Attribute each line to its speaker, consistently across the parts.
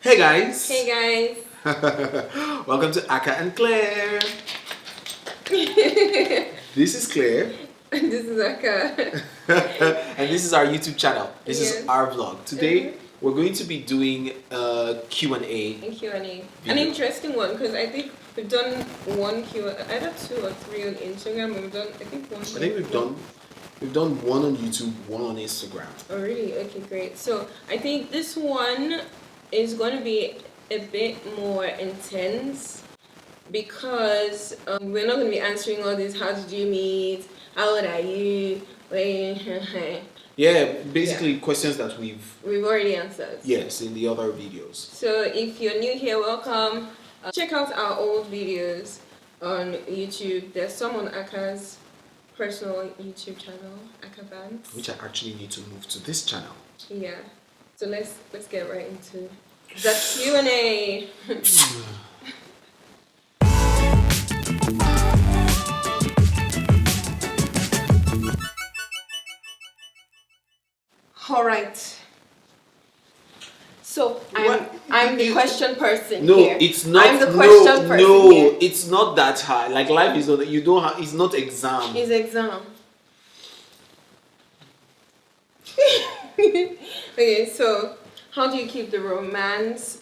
Speaker 1: Hey guys!
Speaker 2: Hey
Speaker 1: Welcome to Akah and Claire.
Speaker 2: guys.
Speaker 1: This is Claire.
Speaker 2: This is Akah.
Speaker 1: And this is our YouTube channel. This is
Speaker 2: Yes.
Speaker 1: our vlog. Today we're going to be doing a Q&A.
Speaker 2: And Q&A. An
Speaker 1: Video.
Speaker 2: interesting one because I think we've done one either 2 or 3 on Instagram, but we've done I think one.
Speaker 1: I think we've done one on YouTube, one on Instagram.
Speaker 2: Oh really? Okay, great. So I think this one is going to be a bit more intense because we're not going to be answering all these. How did you meet? How old are you?
Speaker 1: Yeah, basically questions that we've
Speaker 2: already answered.
Speaker 1: Yes, in the other videos.
Speaker 2: So if you're new here, welcome. Check out our old videos on YouTube. There's some on Akah's personal YouTube channel, Akah Band.
Speaker 1: Which I actually need to move to this channel.
Speaker 2: Yeah. So let's get right into the Q&A. All right. So I'm the question person
Speaker 1: no,
Speaker 2: here.
Speaker 1: it's not.
Speaker 2: I'm the question person here.
Speaker 1: It's not that hard. Like life is not. You don't have. It's not exam.
Speaker 2: It's exam. Okay, so how do you keep the romance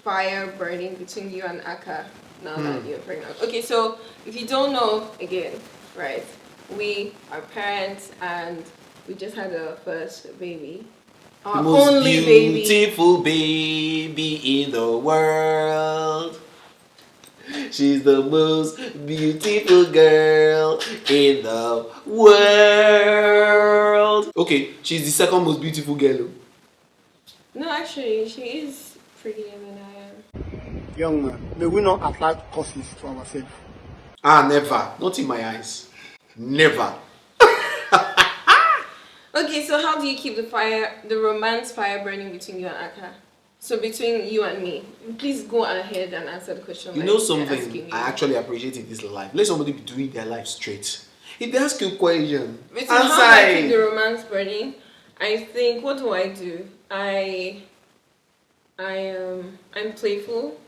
Speaker 2: fire burning between you and Akah now that you're pregnant? Okay, so if you don't know, again, right? We are parents and we just had our first baby. Our
Speaker 1: The most
Speaker 2: only baby.
Speaker 1: beautiful baby in the world. She's the most beautiful girl in the world. Okay, she's the second most beautiful girl.
Speaker 2: No, actually, she is prettier than I am.
Speaker 3: Young man, may we not apply courses to ourselves?
Speaker 1: Never. Not in my eyes. Never.
Speaker 2: Okay, so how do you keep the romance fire burning between you and Akah? So between you and me, please go ahead and answer the question.
Speaker 1: You know something I actually appreciate in this life? Let somebody be doing their life straight. If they ask you a question,
Speaker 2: Between how do I keep the romance burning? I think, what do? I'm playful,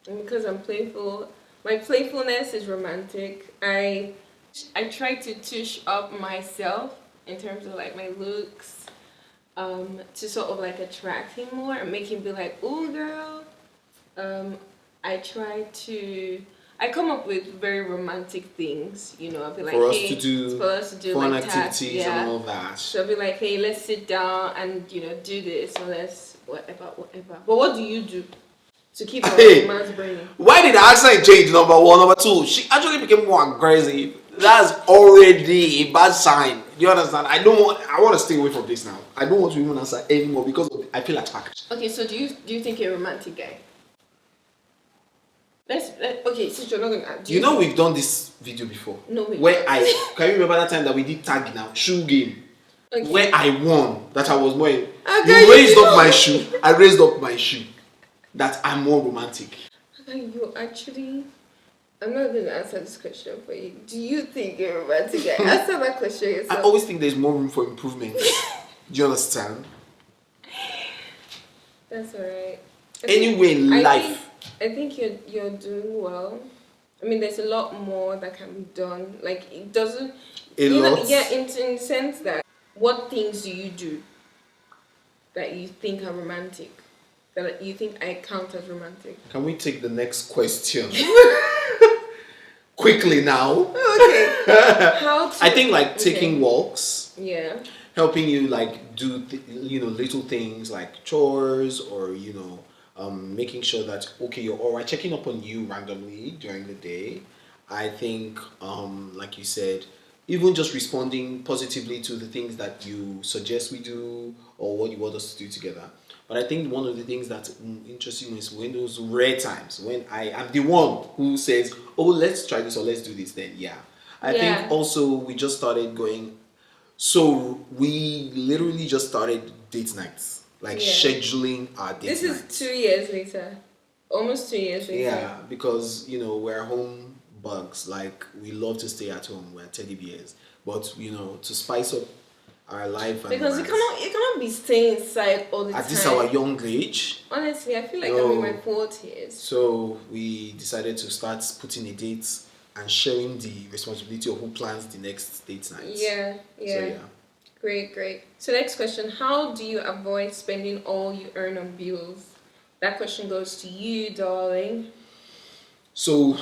Speaker 2: and because I'm playful, my playfulness is romantic. I try to touch up myself in terms of like my looks, to sort of like attract him more and make him be like, "Ooh, girl." I come up with very romantic things, you know. I'll be like,
Speaker 1: for us
Speaker 2: hey,
Speaker 1: to do
Speaker 2: for us to do
Speaker 1: fun
Speaker 2: like
Speaker 1: activities
Speaker 2: that, yeah.
Speaker 1: and all that.
Speaker 2: So I'll be like, hey, let's sit down and do this, or let's whatever. But what do you do to keep our romance burning?
Speaker 1: Why did the accent change? Number one, number two, she actually became more aggressive. That's already a bad sign. Do you understand? I want to stay away from this now. I don't want to even answer anymore because I feel attacked.
Speaker 2: Okay, so do you think you're a romantic guy? Okay, since you're not gonna.
Speaker 1: You know we've done this video before.
Speaker 2: No, we
Speaker 1: where
Speaker 2: haven't.
Speaker 1: can you remember that time that we did tag now shoe game?
Speaker 2: Okay.
Speaker 1: Where I won, that I was more.
Speaker 2: Okay,
Speaker 1: you raised up my shoe. I raised up my shoe. That I'm more romantic.
Speaker 2: You actually. I'm not going to answer this question for you. Do you think you're a romantic guy? Answer that question yourself.
Speaker 1: I always think there's more room for improvement. Do you understand?
Speaker 2: That's alright.
Speaker 1: Anyway, in life.
Speaker 2: I think you're doing well. I mean, there's a lot more that can be done. Like it doesn't. Yeah, in the sense that what things do you do that you think are romantic? That you think I count as romantic?
Speaker 1: Can we take the next question? Quickly now.
Speaker 2: Okay.
Speaker 1: I think like taking walks.
Speaker 2: Yeah.
Speaker 1: Helping you like do little things like chores or making sure that okay you're alright, checking up on you randomly during the day. I think like you said, even just responding positively to the things that you suggest we do or what you want us to do together. But I think one of the things that interests me is when those rare times when I am the one who says, oh, let's try this or let's do this, then I think also we just started going. So we literally just started date nights, like scheduling our date nights.
Speaker 2: This is 2 years later, almost 2 years later.
Speaker 1: Yeah, because we're home bugs. Like we love to stay at home. We're teddy bears, but to spice up our life and
Speaker 2: Because you
Speaker 1: romance.
Speaker 2: cannot be staying inside all the
Speaker 1: At
Speaker 2: time.
Speaker 1: this our young age.
Speaker 2: Honestly, I feel like I'm
Speaker 1: No.
Speaker 2: in my 40s.
Speaker 1: So we decided to start putting a date and sharing the responsibility of who plans the next date night.
Speaker 2: Yeah.
Speaker 1: So yeah.
Speaker 2: Great. So next question, how do you avoid spending all you earn on bills? That question goes to you, darling.
Speaker 1: So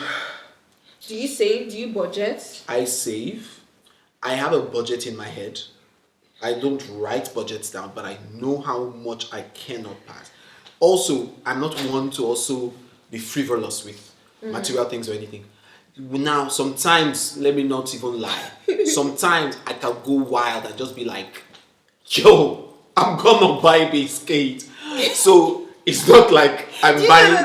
Speaker 2: Do you save? Do you budget?
Speaker 1: I save. I have a budget in my head. I don't write budgets down, but I know how much I cannot pass. Also, I'm not one to also be frivolous with material things or anything. Now, sometimes, let me not even lie. Sometimes I can go wild and just be like, yo, I'm gonna buy biscuit. So it's not like I'm
Speaker 2: Do you
Speaker 1: buying.
Speaker 2: know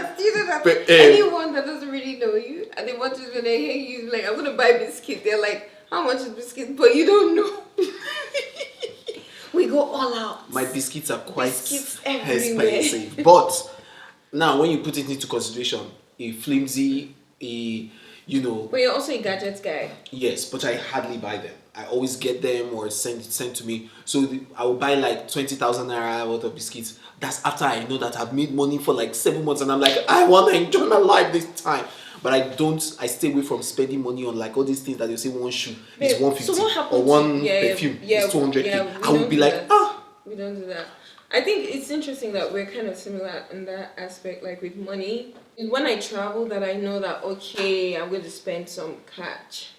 Speaker 2: that
Speaker 1: but,
Speaker 2: anyone that doesn't really know you and they want to when they hear you like I'm gonna buy biscuit, they're like, how much is biscuit? But you don't know. We go all out.
Speaker 1: My biscuits are quite
Speaker 2: Biscuits everywhere.
Speaker 1: expensive. But now, when you put it into consideration, a flimsy,
Speaker 2: But you're also a gadgets guy.
Speaker 1: yes, but I hardly buy them. I always get them or sent to me. So I will buy like 20,000 naira worth of biscuits. That's after I know that I've made money for like 7 months and I'm like, I want to enjoy my life this time. But I stay away from spending money on like all these things that you say one shoe is
Speaker 2: Babe,
Speaker 1: 150
Speaker 2: so what happened
Speaker 1: or one
Speaker 2: to-
Speaker 1: perfume is 200k.
Speaker 2: yeah,
Speaker 1: I would be like,
Speaker 2: we don't do that. I think it's interesting that we're kind of similar in that aspect, like with money. When I travel, that I know that okay, I'm going to spend some cash.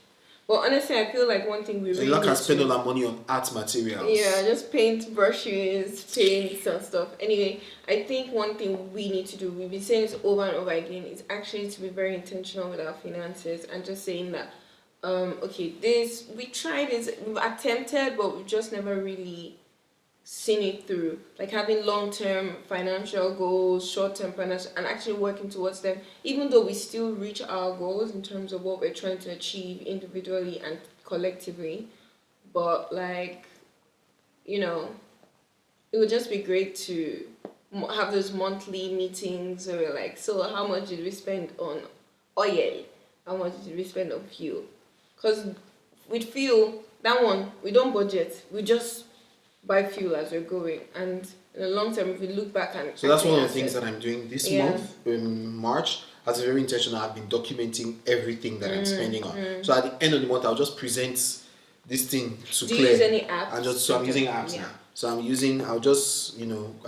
Speaker 2: But honestly, I feel like one thing we
Speaker 1: so
Speaker 2: really
Speaker 1: you can
Speaker 2: need
Speaker 1: spend
Speaker 2: to-
Speaker 1: all that money on art materials.
Speaker 2: yeah, just paint brushes, paints and stuff. Anyway, I think one thing we need to do, we've been saying this over and over again, is actually to be very intentional with our finances and just saying that, okay, we tried this, we've attempted, but we've just never really seen it through. Like having long-term financial goals, short-term financial, and actually working towards them, even though we still reach our goals in terms of what we're trying to achieve individually and collectively. But like, it would just be great to have those monthly meetings where we're like, so how much did we spend on oil? How much did we spend on fuel? Because with fuel, that one, we don't budget. We just buy fuel as we're going. And in the long term, if we look back and...
Speaker 1: So that's one of the
Speaker 2: actually
Speaker 1: things
Speaker 2: assess-
Speaker 1: that I'm doing this
Speaker 2: Yeah.
Speaker 1: month, in March. As a very intentional, I've been documenting everything that I'm spending on. So at the end of the month, I'll just present this thing to
Speaker 2: Do you
Speaker 1: Claire.
Speaker 2: use any apps?
Speaker 1: And so I'm using apps
Speaker 2: Yeah.
Speaker 1: now. So I'll just,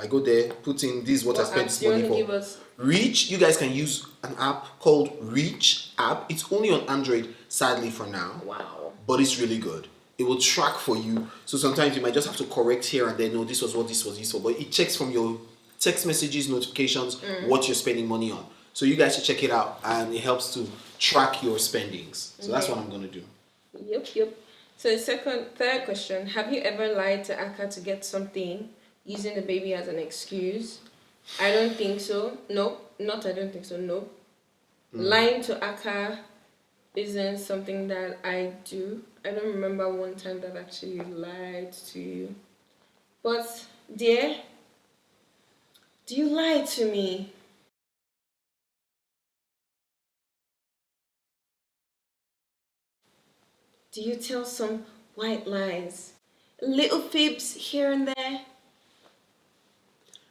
Speaker 1: I go there, put in this is what I
Speaker 2: What
Speaker 1: spent
Speaker 2: apps
Speaker 1: this
Speaker 2: do you
Speaker 1: money
Speaker 2: want to
Speaker 1: for.
Speaker 2: give us?
Speaker 1: Reach, you guys can use an app called Reach app. It's only on Android, sadly for now.
Speaker 2: Wow.
Speaker 1: But it's really good. It will track for you. So sometimes you might just have to correct here and there. No, this was what this was used for. But it checks from your text messages, notifications, what you're spending money on. So you guys should check it out, and it helps to track your spendings. So that's what I'm gonna do.
Speaker 2: Yep. So the third question, have you ever lied to Akah to get something using the baby as an excuse? I don't think so. Nope. Not I don't think so. Nope. Lying to Akah isn't something that I do. I don't remember one time that I actually lied to you. But dear, do you lie to me? Do you tell some white lies? Little fibs here and there?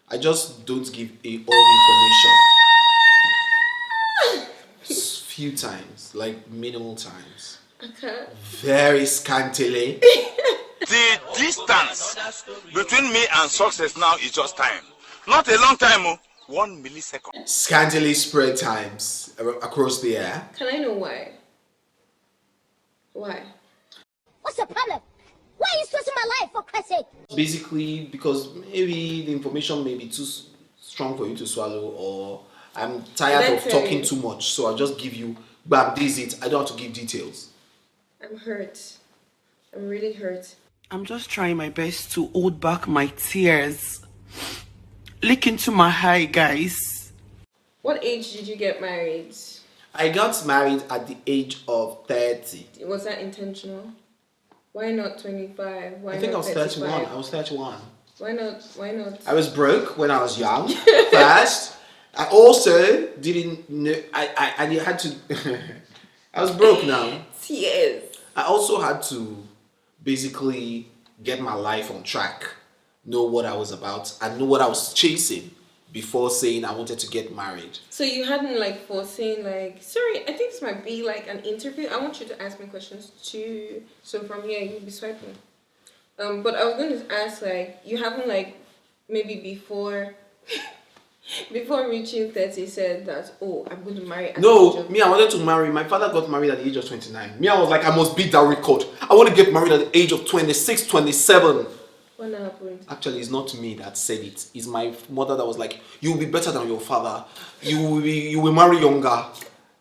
Speaker 1: I just don't give all the information. Few times, like minimal times.
Speaker 2: Akah.
Speaker 1: Very scantily.
Speaker 4: The distance between me and success now is just time. Not a long time, 1 millisecond.
Speaker 1: Scantily spread times across the air.
Speaker 2: Can I know why? Why?
Speaker 5: What's the problem? Why are you stressing my life, for Christ's sake?
Speaker 1: Basically, because maybe the information may be too strong for you to swallow, or I'm tired of talking too much, so I'll just give you, bam, this is it. I don't have to give details.
Speaker 2: I'm hurt. I'm really hurt.
Speaker 6: I'm just trying my best to hold back my tears. Look into my eye, guys.
Speaker 2: What age did you get married?
Speaker 1: I got married at the age of 30.
Speaker 2: Was that intentional? Why not 25? Why
Speaker 1: I think I
Speaker 2: not
Speaker 1: was
Speaker 2: 35?
Speaker 1: 31. I was 31.
Speaker 2: Why not? Why not?
Speaker 1: I was broke when I was young. First, I also didn't know. I had to. I was broke now.
Speaker 2: Tears.
Speaker 1: I also had to basically get my life on track, know what I was about, and know what I was chasing before saying I wanted to get married.
Speaker 2: So you hadn't like foreseen like, sorry, I think this might be like an interview. I want you to ask me questions too. So from here you'll be swiping. But I was going to ask like, you haven't like maybe before before reaching 30 said that, oh, I'm going to marry at the age
Speaker 1: No,
Speaker 2: of-
Speaker 1: me, I wanted to marry. My father got married at the age of 29. Me, I was like, I must beat that record. I want to get married at the age of 26, 27.
Speaker 2: What happened?
Speaker 1: Actually, it's not me that said it. It's my mother that was like, you will be better than your father. You will marry younger.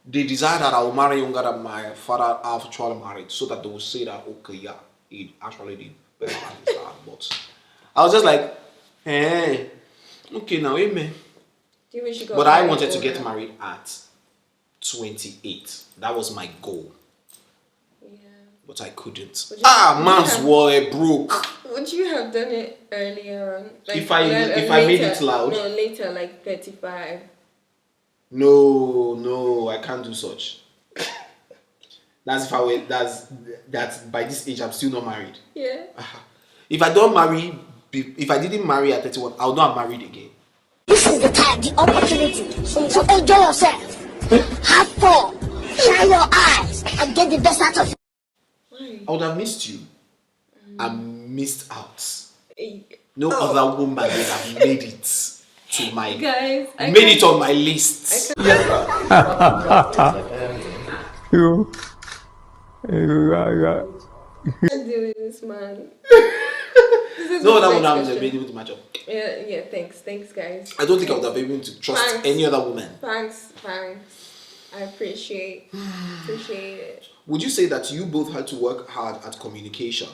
Speaker 1: They desire that I will marry younger than my father actually married, so that they will say that, okay, yeah, he actually did better than his dad. But I was just like, okay, now, amen.
Speaker 2: Do you wish you got
Speaker 1: But I
Speaker 2: married
Speaker 1: wanted to
Speaker 2: older?
Speaker 1: get married at 28. That was my goal.
Speaker 2: Yeah.
Speaker 1: But I couldn't.
Speaker 2: Would you-
Speaker 1: Man's
Speaker 2: yeah.
Speaker 1: wallet broke.
Speaker 2: Would you have done it earlier on? Like,
Speaker 1: If I made
Speaker 2: later,
Speaker 1: it loud?
Speaker 2: No, later, like 35.
Speaker 1: No, I can't do such. That's if I were. That's by this age I'm still not married.
Speaker 2: Yeah.
Speaker 1: If I don't marry, if I didn't marry at 31, I would not have married again.
Speaker 5: This is the time, the opportunity to enjoy yourself. Have fun, shine your eyes, and get the best out of it.
Speaker 2: Why?
Speaker 1: I would have missed you. I missed out.
Speaker 2: Eh,
Speaker 1: No other woman would have made it to my
Speaker 2: Guys, I
Speaker 1: made
Speaker 2: can't-
Speaker 1: it on my list.
Speaker 2: can't deal with this man. This is
Speaker 1: No
Speaker 2: the
Speaker 1: other
Speaker 2: next
Speaker 1: woman would have
Speaker 2: question.
Speaker 1: been able to match up.
Speaker 2: Yeah, thanks, guys.
Speaker 1: I don't think I would have been able to trust
Speaker 2: Thanks.
Speaker 1: any other woman.
Speaker 2: Thanks. I appreciate it.
Speaker 1: Would you say that you both had to work hard at communication?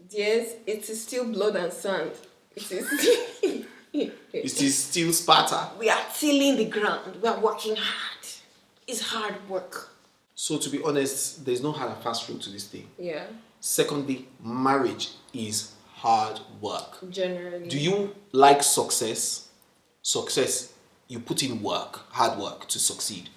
Speaker 2: Yes, it is still blood and sand. It is.
Speaker 1: It is still Sparta.
Speaker 2: We are tilling the ground. We are working hard. It's hard work.
Speaker 1: So to be honest, there's no hard and fast rule to this thing.
Speaker 2: Yeah,
Speaker 1: Secondly, marriage is hard work.
Speaker 2: generally.
Speaker 1: Do you like success? Success, you put in work, hard work to succeed.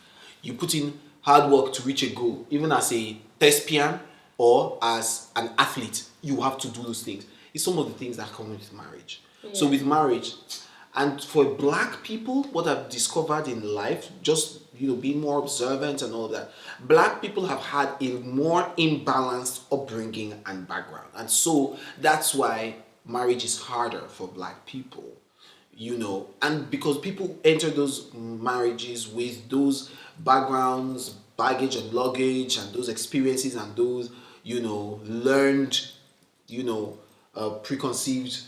Speaker 1: You put in hard work to reach a goal. Even as a thespian or as an athlete, you have to do those things. It's some of the things that come with marriage. So with marriage, and for black people, what I've discovered in life, just being more observant and all that, black people have had a more imbalanced upbringing and background, and so that's why marriage is harder for black people. And because people enter those marriages with those backgrounds, baggage and luggage, and those experiences and those learned preconceived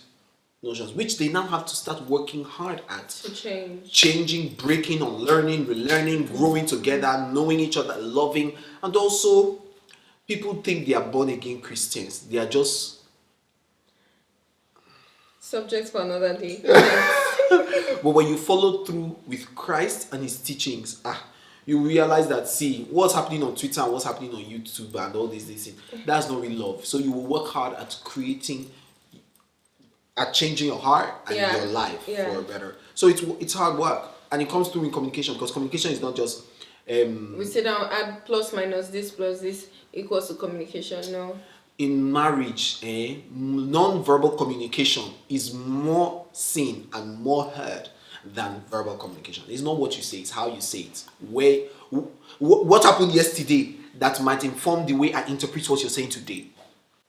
Speaker 1: notions, which they now have to start working hard at.
Speaker 2: To change.
Speaker 1: Changing, breaking, unlearning, relearning, growing together, knowing each other, loving. And also, people think they are born again Christians. They are just...
Speaker 2: Subject for another day.
Speaker 1: But when you follow through with Christ and his teachings, you realize that, see, what's happening on Twitter and what's happening on YouTube and all these things, that's not real love. So you will work hard at changing your heart and your life for better. So it's hard work, and it comes through in communication, because communication is not just
Speaker 2: We sit down, add plus this equals to communication. No.
Speaker 1: in marriage. Non-verbal communication is more seen and more heard than verbal communication. It's not what you say, it's how you say it. What happened yesterday that might inform the way I interpret what you're saying today.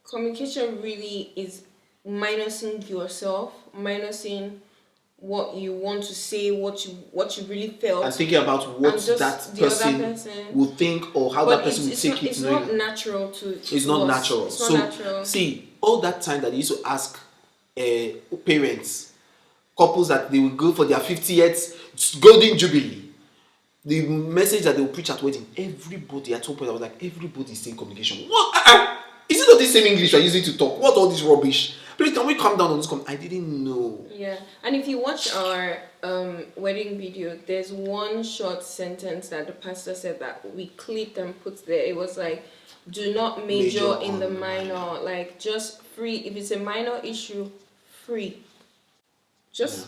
Speaker 2: Communication really is minusing yourself, minusing what you want to say, what you really felt,
Speaker 1: And thinking about what
Speaker 2: and just
Speaker 1: that
Speaker 2: the other
Speaker 1: person
Speaker 2: person
Speaker 1: will think, or how
Speaker 2: but
Speaker 1: that person will take it.
Speaker 2: it's not natural to.
Speaker 1: It's not natural.
Speaker 2: It's not
Speaker 1: So
Speaker 2: natural.
Speaker 1: see, all that time that they used to ask parents, couples, that they will go for their 50th golden jubilee, the message that they will preach at wedding, everybody at one point I was like, everybody is saying communication. What? Is it not the same English you're using to talk? What all this rubbish? Please, can we calm down on this? I didn't know.
Speaker 2: Yeah, and if you watch our wedding video, there's one short sentence that the pastor said that we clipped and put there. It was like, do not major in
Speaker 1: on
Speaker 2: the
Speaker 1: the
Speaker 2: minor. Like, just free. If it's a minor issue, free. Just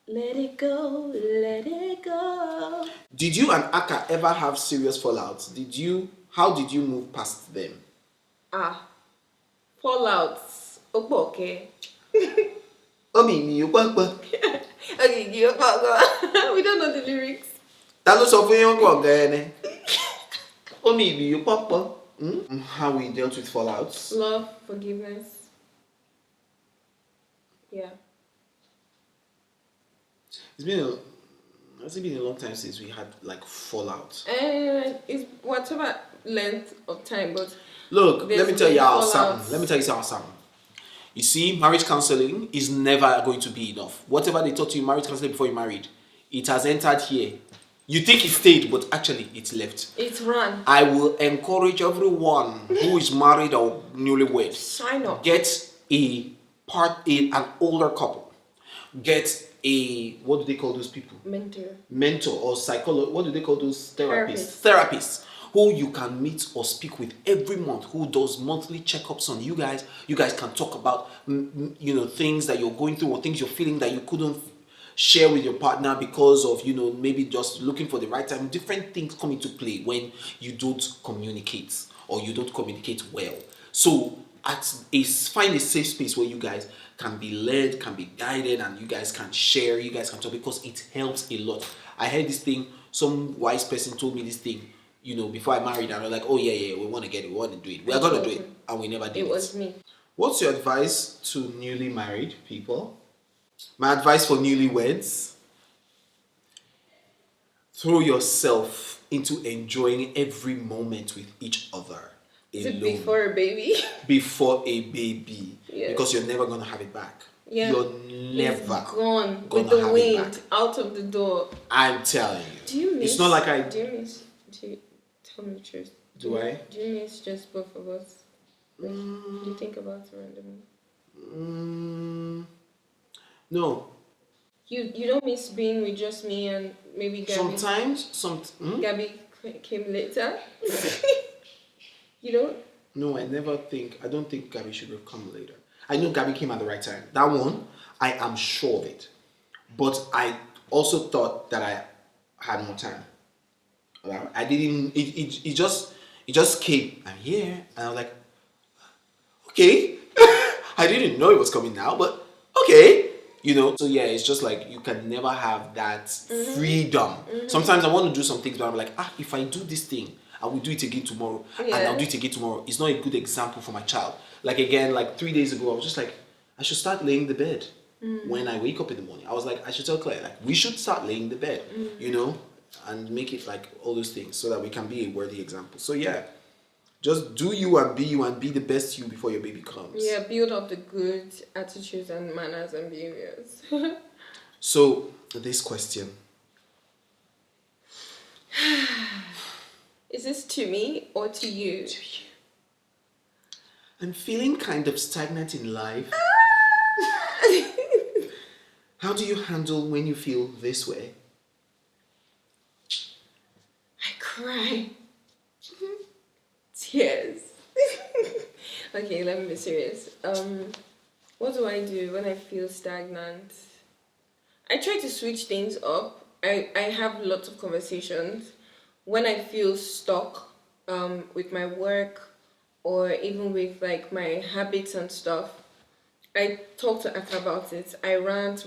Speaker 2: let it go, let it go.
Speaker 1: Did you and Akah ever have serious fallouts? How did you move past them?
Speaker 2: fallouts. Okay.
Speaker 1: Omi mi o papa.
Speaker 2: Okay, go. We don't know the lyrics.
Speaker 1: Ta ló sọ fún yín pọ̀ gan ni? Omi mi o papa. How we dealt with fallouts.
Speaker 2: Love, forgiveness. Yeah.
Speaker 1: Has it been a long time since we had like fallout?
Speaker 2: And it's whatever length of time, but
Speaker 1: Look,
Speaker 2: there's
Speaker 1: let me tell
Speaker 2: been
Speaker 1: y'all
Speaker 2: fallouts.
Speaker 1: something. Let me tell you something. You see, marriage counseling is never going to be enough. Whatever they taught you in marriage counseling before you married, it has entered here. You think it stayed, but actually it's left.
Speaker 2: It's run.
Speaker 1: I will encourage everyone who is married or newlywed.
Speaker 2: Sign up.
Speaker 1: Get an older couple. Get a, what do they call those people? Mentor or psychologist. What do they call those therapists? Therapists who you can meet or speak with every month, who does monthly checkups on you guys. You guys can talk about things that you're going through or things you're feeling that you couldn't share with your partner because of maybe just looking for the right time. Different things come into play when you don't communicate or you don't communicate well. So find a safe space where you guys can be led, can be guided, and you guys can share, you guys can talk, because it helps a lot. I heard this thing, some wise person told me this thing, before I married, and I was like, oh yeah, we want to get it, we want to do it. We're going to do it. And we never did it.
Speaker 2: It was me.
Speaker 1: What's your advice to newly married people? My advice for newlyweds: throw yourself into enjoying every moment with each other.
Speaker 2: Is it before a baby?
Speaker 1: Before a baby.
Speaker 2: Yes.
Speaker 1: Because you're never going to have it back.
Speaker 2: Yeah.
Speaker 1: You're never
Speaker 2: gone
Speaker 1: gonna
Speaker 2: with the
Speaker 1: have
Speaker 2: wind
Speaker 1: it back.
Speaker 2: out of the door.
Speaker 1: I'm telling you.
Speaker 2: Do you miss?
Speaker 1: It's not like
Speaker 2: tell me the truth.
Speaker 1: Do I?
Speaker 2: Do you miss just both of us? Like, do you think about it randomly?
Speaker 1: No.
Speaker 2: You don't miss being with just me and maybe Gabby?
Speaker 1: Sometimes,
Speaker 2: Gabby came later. You don't?
Speaker 1: No, I don't think Gabby should have come later. I know Gabby came at the right time. That one, I am sure of it. But I also thought that I had more time. I didn't, it just came. I'm here. And I was like, okay. I didn't know it was coming now, but okay. So yeah, it's just like you can never have that freedom. Sometimes I want to do some things, but I'm like, if I do this thing, I will do it again tomorrow, and I'll do it again tomorrow. It's not a good example for my child. Like again, like 3 days ago, I was just like, I should start laying the bed when I wake up in the morning. I was like, I should tell Claire, like, we should start laying the bed, and make it like all those things so that we can be a worthy example. So yeah, just do you and be the best you before your baby comes.
Speaker 2: Yeah, build up the good attitudes and manners and behaviors.
Speaker 1: So this question.
Speaker 2: Is this to me or to you?
Speaker 1: To you. I'm feeling kind of stagnant in life. How do you handle when you feel this way?
Speaker 2: I cry. Tears. Okay, let me be serious. What do I do when I feel stagnant? I try to switch things up. I have lots of conversations. When I feel stuck with my work or even with like my habits and stuff, I talk to Akah about it. I rant.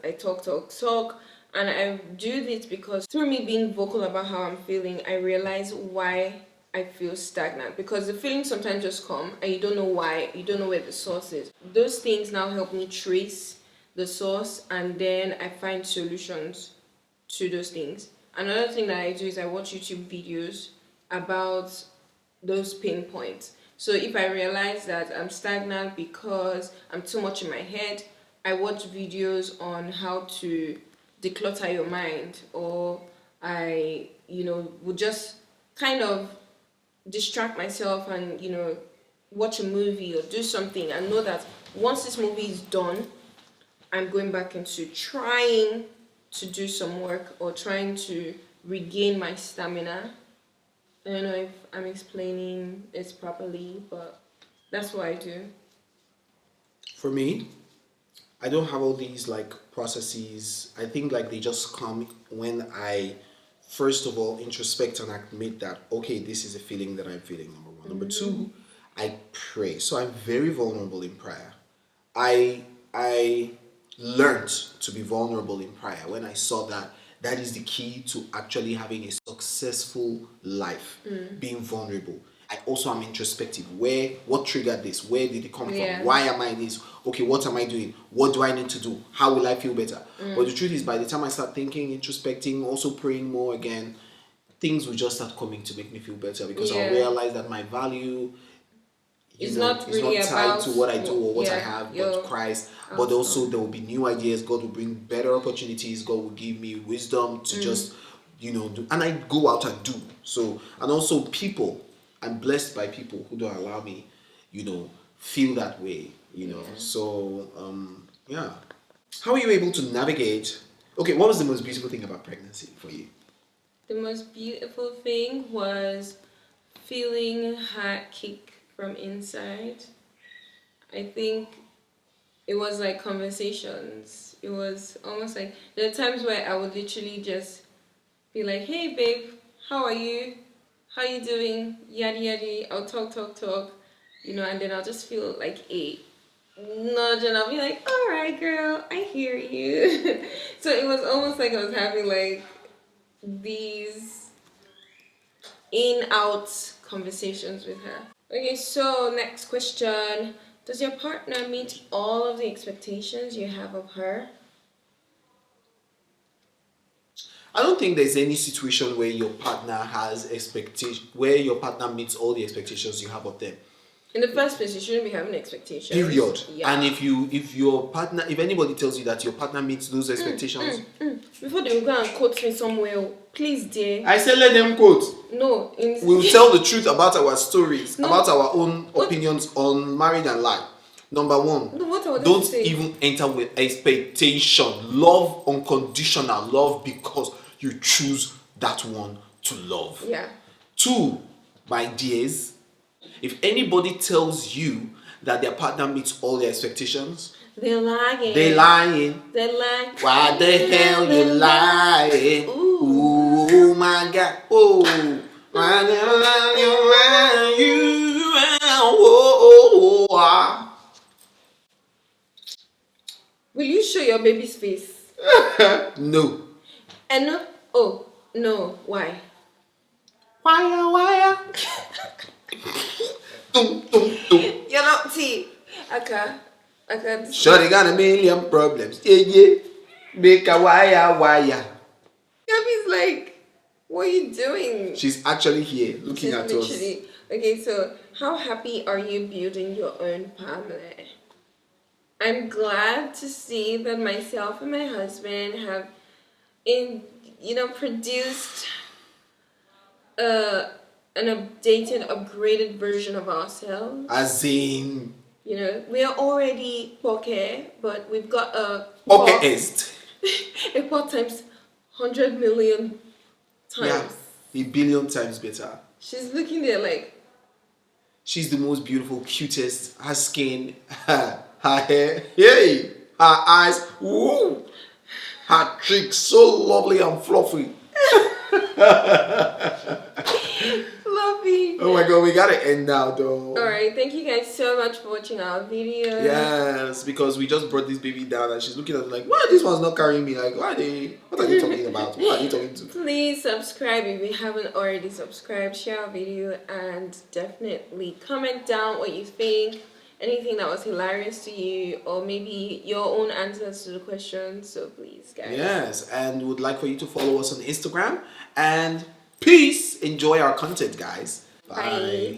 Speaker 2: I talk. And I do this because through me being vocal about how I'm feeling, I realize why I feel stagnant. Because the feelings sometimes just come and you don't know why, you don't know where the source is. Those things now help me trace the source, and then I find solutions to those things. Another thing that I do is I watch YouTube videos about those pain points. So if I realize that I'm stagnant because I'm too much in my head, I watch videos on how to declutter your mind, or I, would just kind of distract myself and, watch a movie or do something and know that once this movie is done, I'm going back into trying to do some work or trying to regain my stamina. I don't know if I'm explaining this properly, but that's what I do.
Speaker 1: For me, I don't have all these like processes. I think like they just come when I first of all introspect and admit that, okay, this is a feeling that I'm feeling, number one. Number two, I pray. So I'm very vulnerable in prayer. I learned to be vulnerable in prayer when I saw that that is the key to actually having a successful life, being vulnerable. I also am introspective. What triggered this? Where did it come
Speaker 2: Yeah.
Speaker 1: from? Why am I this? Okay, what am I doing? What do I need to do? How will I feel better? But the truth is, by the time I start thinking, introspecting, also praying more again, things will just start coming to make me feel better because I'll
Speaker 2: Yeah.
Speaker 1: realize that my value
Speaker 2: It's not
Speaker 1: it's
Speaker 2: really
Speaker 1: not tied
Speaker 2: about
Speaker 1: to what I do or what I
Speaker 2: yeah,
Speaker 1: have,
Speaker 2: your
Speaker 1: but Christ. But also there will be new ideas. God will bring better opportunities. God will give me wisdom to just, do. And I go out and do. So, and also people. I'm blessed by people who don't allow me, feel that way. So, yeah. How are you able to navigate? Okay, what was the most beautiful thing about pregnancy for you?
Speaker 2: The most beautiful thing was feeling her kick from inside. I think it was like conversations. It was almost like there are times where I would literally just be like, "Hey, babe, how are you? How you doing? Yada yada." I'll talk, and then I'll just feel like a nudge, and I'll be like, "All right, girl, I hear you." So it was almost like I was having like these in-out conversations with her. Okay, so next question. Does your partner meet all of the expectations you have of her?
Speaker 1: I don't think there's any situation where your partner where your partner meets all the expectations you have of them.
Speaker 2: In the first place, you shouldn't be having expectations.
Speaker 1: Period.
Speaker 2: Yeah.
Speaker 1: And if anybody tells you that your partner meets those expectations,
Speaker 2: Before they will go and quote me somewhere, please, dear.
Speaker 1: I say let them quote.
Speaker 2: No.
Speaker 1: We'll tell the truth about our stories,
Speaker 2: No.
Speaker 1: about our own opinions on marriage and life. Number one,
Speaker 2: No, what I wanted to
Speaker 1: don't
Speaker 2: say.
Speaker 1: even enter with expectation. Love unconditional love because you choose that one to love.
Speaker 2: Yeah.
Speaker 1: Two, my dears, if anybody tells you that their partner meets all their expectations,
Speaker 2: They're lying.
Speaker 1: they lying.
Speaker 2: They're lying.
Speaker 1: Why the hell you lying? Ooh my God. Oh. Why the hell you lying?
Speaker 2: Will you show your baby's face?
Speaker 1: No.
Speaker 2: And no. Oh, no. Why?
Speaker 1: Wire. Tum, tum, tum.
Speaker 2: You're not T. Akah.
Speaker 1: Shorty got a million problems. Yeah. Make a wire.
Speaker 2: Gabby's like, what are you doing?
Speaker 1: She's actually here looking at us.
Speaker 2: Okay, so how happy are you building your own family? I'm glad to see that myself and my husband have produced an updated, upgraded version of ourselves.
Speaker 1: As in
Speaker 2: We are already poke, but we've got a
Speaker 1: pokeist.
Speaker 2: a pot times 100 million times.
Speaker 1: Yeah, 1 billion times better.
Speaker 2: She's looking there like,
Speaker 1: she's the most beautiful, cutest. Her skin, her hair, yay, her eyes, woo, her cheeks so lovely and fluffy.
Speaker 2: fluffy.
Speaker 1: Oh my God, we gotta end now though.
Speaker 2: Alright, thank you guys so much for watching our video.
Speaker 1: Yes, because we just brought this baby down and she's looking at me like, why this one's not carrying me? Like, what are they talking about? Who are they talking to?
Speaker 2: Please subscribe if you haven't already subscribed, share our video, and definitely comment down what you think, anything that was hilarious to you, or maybe your own answers to the questions. So please, guys.
Speaker 1: Yes, and would like for you to follow us on Instagram, and peace. Enjoy our content, guys. Bye.
Speaker 2: Bye.